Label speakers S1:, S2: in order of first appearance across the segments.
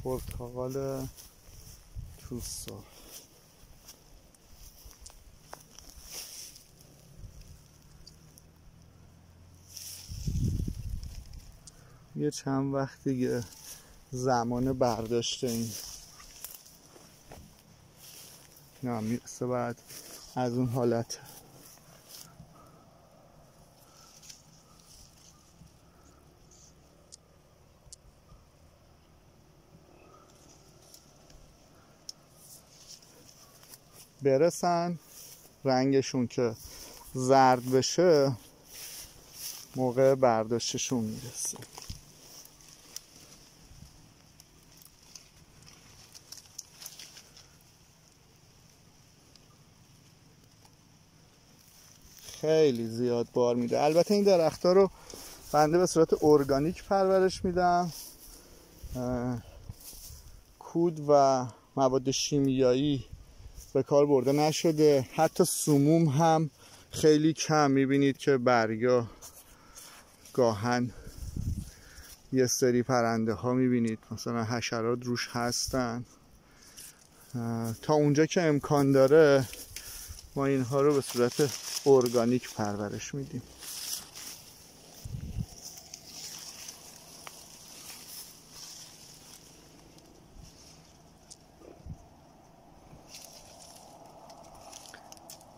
S1: پرتقال توسو. یه چند وقت دیگه زمان برداشت این نه میرسه، بعد از اون حالت برسن، رنگشون که زرد بشه موقع برداشتشون میرسه. خیلی زیاد بار میده. البته این درخت‌ها رو بنده به صورت ارگانیک پرورش میدم، کود و مواد شیمیایی به کار برده نشده. حتی سموم هم خیلی کم. میبینید که برگا گاهن یه سری پرنده ها میبینید مثلا حشرات روش هستن. تا اونجا که امکان داره ما اینها رو به صورت ارگانیک پرورش میدیم.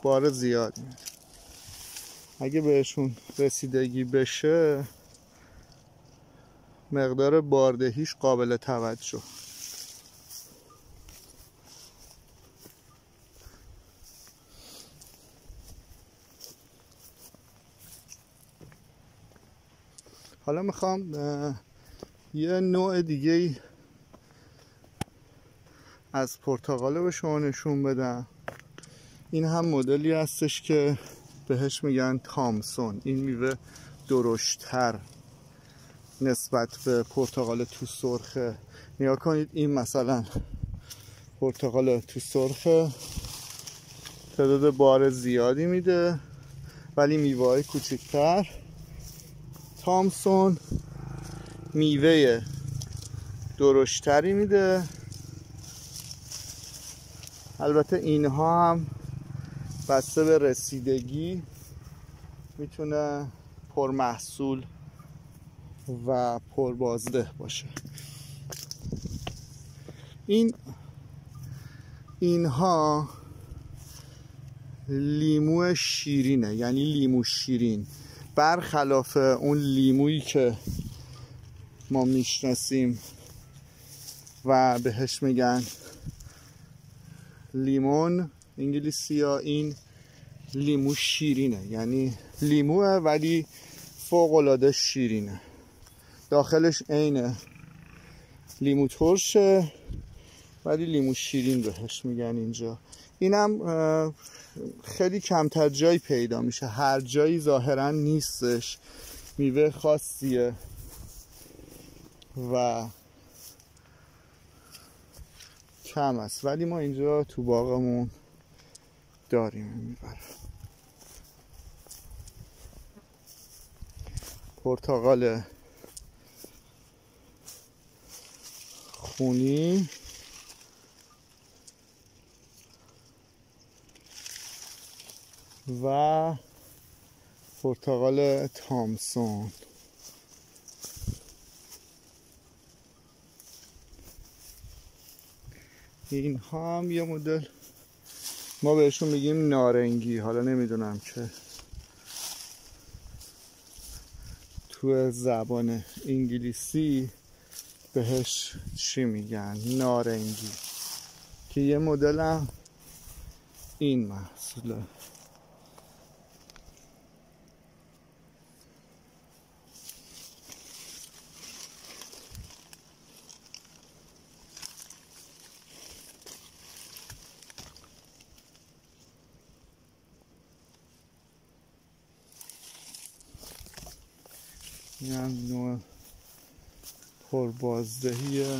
S1: بار زیاد میده. اگه بهشون رسیدگی بشه مقدار باردهیش قابل توجه. حالا میخوام یه نوع دیگه از پرتقال به شما نشون بدم. این هم مدلی هستش که بهش میگن تامسون. این میوه درشت‌تر نسبت به پرتقال تو سرخه. نگاه کنید، این مثلا پرتقال تو سرخه تعداد بار زیادی میده ولی میوه های کوچکتر. تامسون میوه درشتری میده. البته اینها هم بسته به رسیدگی میتونه پرمحصول و پربازده باشه. اینها لیمو شیرینه، یعنی لیمو شیرین، برخلاف اون لیمویی که ما میشناسیم و بهش میگن لیمون انگلیسی ها. این لیمو شیرینه، یعنی لیموه ولی فوق العاده شیرینه. داخلش عین لیمو ترشه ولی لیمو شیرین بهش میگن اینجا. اینم خیلی کمتر جایی پیدا میشه، هر جایی ظاهرا نیستش. میوه خاصیه و کم است ولی ما اینجا تو باغمون داریم میبرم. پرتقال خونی و پرتقال تامسون. این هم یه مدل ما بهشون میگیم نارنگی. حالا نمیدونم که تو زبان انگلیسی بهش چی میگن. نارنگی که یه مدل هم این محصوله. این هم نوع پربازدهیه.